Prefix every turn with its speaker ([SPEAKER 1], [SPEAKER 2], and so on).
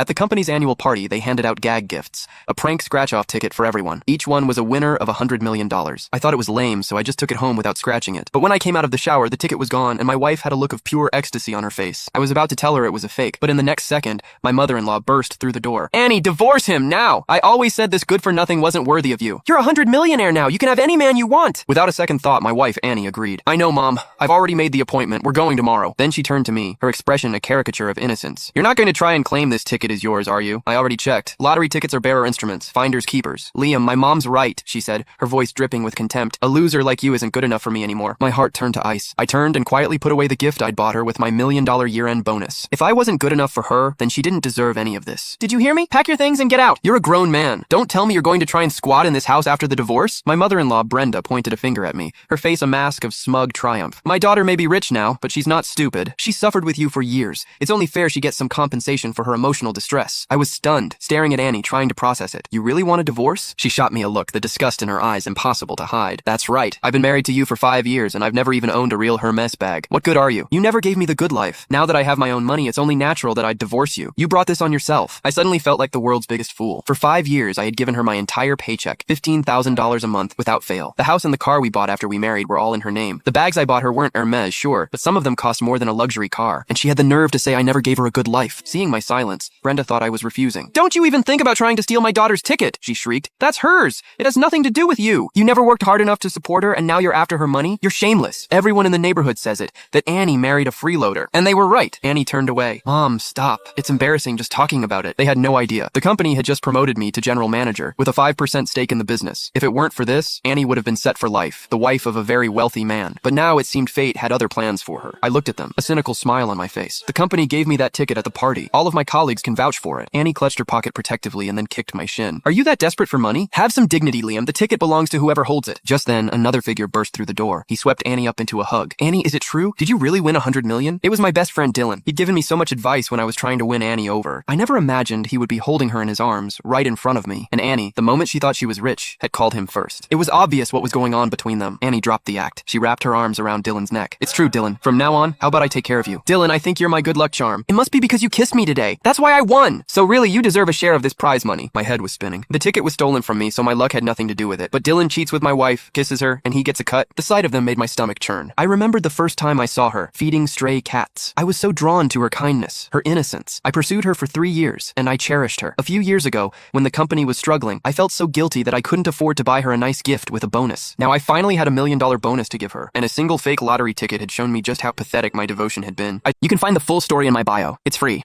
[SPEAKER 1] At the company's annual party, they handed out gag gifts, a prank scratch-off ticket for everyone. Each one was a winner of $100 million. I thought it was lame, so I just took it home without scratching it. But when I came out of the shower, the ticket was gone, and my wife had a look of pure ecstasy on her face. I was about to tell her it was a fake, but in the next second, my mother-in-law burst through the door. "Annie, divorce him, now! I always said this good-for-nothing wasn't worthy of you. You're a $100 millionaire now. You can have any man you want." Without a second thought, my wife, Annie, agreed. "I know, Mom. I've already made the appointment. We're going tomorrow." Then she turned to me, her expression a caricature of innocence. "You're not going to try and claim this ticket is yours, are you? I already checked. Lottery tickets are bearer instruments, finders keepers." "Liam, my mom's right," she said, her voice dripping with contempt. "A loser like you isn't good enough for me anymore." My heart turned to ice. I turned and quietly put away the gift I'd bought her with my $1 million year-end bonus. If I wasn't good enough for her, then she didn't deserve any of this. "Did you hear me? Pack your things and get out. You're a grown man. Don't tell me you're going to try and squat in this house after the divorce." My mother-in-law, Brenda, pointed a finger at me, her face a mask of smug triumph. "My daughter may be rich now, but she's not stupid. She suffered with you for years. It's only fair she gets some compensation for her emotional distress." I was stunned, staring at Annie, trying to process it. "You really want a divorce?" She shot me a look, the disgust in her eyes impossible to hide. "That's right. I've been married to you for 5 years, and I've never even owned a real Hermes bag. What good are you? You never gave me the good life. Now that I have my own money, it's only natural that I'd divorce you. You brought this on yourself." I suddenly felt like the world's biggest fool. For 5 years, I had given her my entire paycheck, $15,000 a month, without fail. The house and the car we bought after we married were all in her name. The bags I bought her weren't Hermes, sure, but some of them cost more than a luxury car. And she had the nerve to say I never gave her a good life. Seeing my silence, Brenda thought I was refusing. "Don't you even think about trying to steal my daughter's ticket," she shrieked. "That's hers. It has nothing to do with you. You never worked hard enough to support her, and now you're after her money? You're shameless. Everyone in the neighborhood says it, that Annie married a freeloader." And they were right. Annie turned away. "Mom, stop. It's embarrassing just talking about it." They had no idea. The company had just promoted me to general manager, with a 5% stake in the business. If it weren't for this, Annie would have been set for life, the wife of a very wealthy man. But now it seemed fate had other plans for her. I looked at them, a cynical smile on my face. "The company gave me that ticket at the party. All of my colleagues can vouch for it." Annie clutched her pocket protectively and then kicked my shin. "Are you that desperate for money? Have some dignity, Liam. The ticket belongs to whoever holds it." Just then, another figure burst through the door. He swept Annie up into a hug. "Annie, is it true? Did you really win $100 million? It was my best friend Dylan. He'd given me so much advice when I was trying to win Annie over. I never imagined he would be holding her in his arms, right in front of me. And Annie, the moment she thought she was rich, had called him first. It was obvious what was going on between them. Annie dropped the act. She wrapped her arms around Dylan's neck. "It's true, Dylan. From now on, how about I take care of you? Dylan, I think you're my good luck charm. It must be because you kissed me today. That's why I won. So really, you deserve a share of this prize money." My head was spinning. The ticket was stolen from me, so my luck had nothing to do with it. But Dylan cheats with my wife, kisses her, and he gets a cut. The sight of them made my stomach churn. I remembered the first time I saw her, feeding stray cats. I was so drawn to her kindness, her innocence. I pursued her for 3 years, and I cherished her. A few years ago, when the company was struggling, I felt so guilty that I couldn't afford to buy her a nice gift with a bonus. Now I finally had $1 million bonus to give her, and a single fake lottery ticket had shown me just how pathetic my devotion had been. You can find the full story in my bio. It's free.